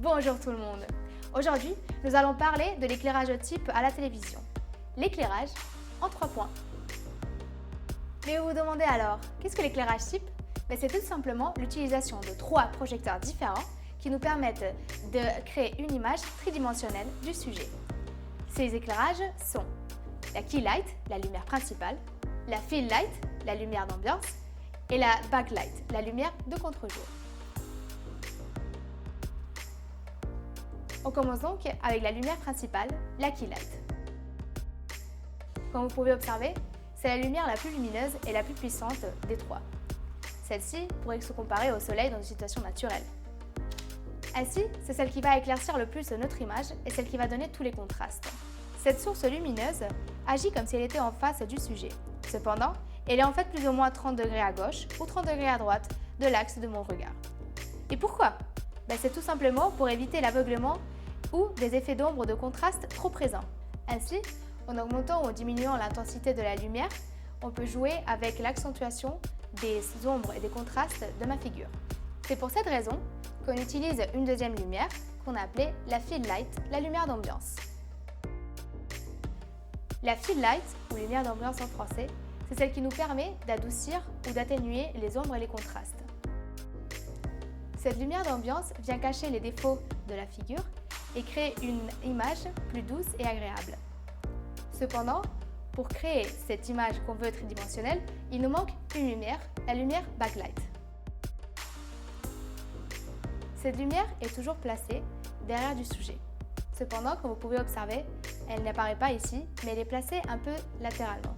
Bonjour tout le monde. Aujourd'hui, nous allons parler de l'éclairage type à la télévision. L'éclairage en 3 points. Mais vous vous demandez alors, qu'est-ce que l'éclairage type? C'est tout simplement l'utilisation de 3 projecteurs différents qui nous permettent de créer une image tridimensionnelle du sujet. Ces éclairages sont la key light, la lumière principale, la fill light, la lumière d'ambiance, et la backlight, la lumière de contre-jour. On commence donc avec la lumière principale, la key light. Comme vous pouvez observer, c'est la lumière la plus lumineuse et la plus puissante des 3. Celle-ci pourrait se comparer au soleil dans une situation naturelle. Ainsi, c'est celle qui va éclaircir le plus notre image et celle qui va donner tous les contrastes. Cette source lumineuse agit comme si elle était en face du sujet. Cependant, elle est en fait plus ou moins 30 degrés à gauche ou 30 degrés à droite de l'axe de mon regard. Et pourquoi? C'est tout simplement pour éviter l'aveuglement ou des effets d'ombre ou de contraste trop présents. Ainsi, en augmentant ou en diminuant l'intensité de la lumière, on peut jouer avec l'accentuation des ombres et des contrastes de ma figure. C'est pour cette raison qu'on utilise une deuxième lumière qu'on a appelée la fill light, la lumière d'ambiance. La fill light, ou lumière d'ambiance en français, c'est celle qui nous permet d'adoucir ou d'atténuer les ombres et les contrastes. Cette lumière d'ambiance vient cacher les défauts de la figure et créer une image plus douce et agréable. Cependant, pour créer cette image qu'on veut tridimensionnelle, il nous manque une lumière, la lumière backlight. Cette lumière est toujours placée derrière du sujet. Cependant, comme vous pouvez observer, elle n'apparaît pas ici, mais elle est placée un peu latéralement.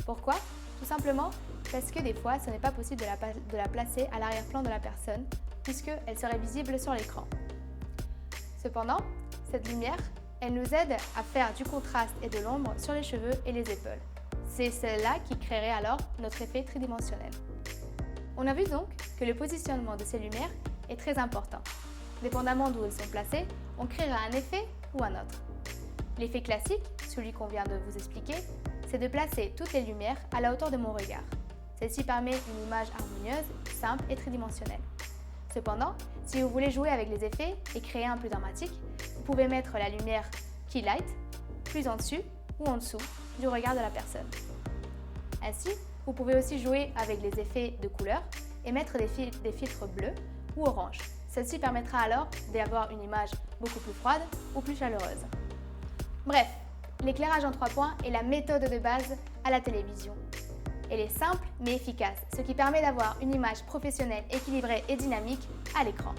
Pourquoi? Tout simplement parce que des fois, ce n'est pas possible de la placer à l'arrière-plan de la personne, puisqu'elle serait visible sur l'écran. Cependant, cette lumière, elle nous aide à faire du contraste et de l'ombre sur les cheveux et les épaules. C'est celle-là qui créerait alors notre effet tridimensionnel. On a vu donc que le positionnement de ces lumières est très important. Dépendamment d'où elles sont placées, on créera un effet ou un autre. L'effet classique, celui qu'on vient de vous expliquer, c'est de placer toutes les lumières à la hauteur de mon regard. Celle-ci permet une image harmonieuse, simple et tridimensionnelle. Cependant, si vous voulez jouer avec les effets et créer un plus dramatique, vous pouvez mettre la lumière key light plus en dessus ou en dessous du regard de la personne. Ainsi, vous pouvez aussi jouer avec les effets de couleurs et mettre des filtres bleus ou orange. Celle-ci permettra alors d'avoir une image beaucoup plus froide ou plus chaleureuse. Bref, l'éclairage en 3 points est la méthode de base à la télévision. Elle est simple mais efficace, ce qui permet d'avoir une image professionnelle, équilibrée et dynamique à l'écran.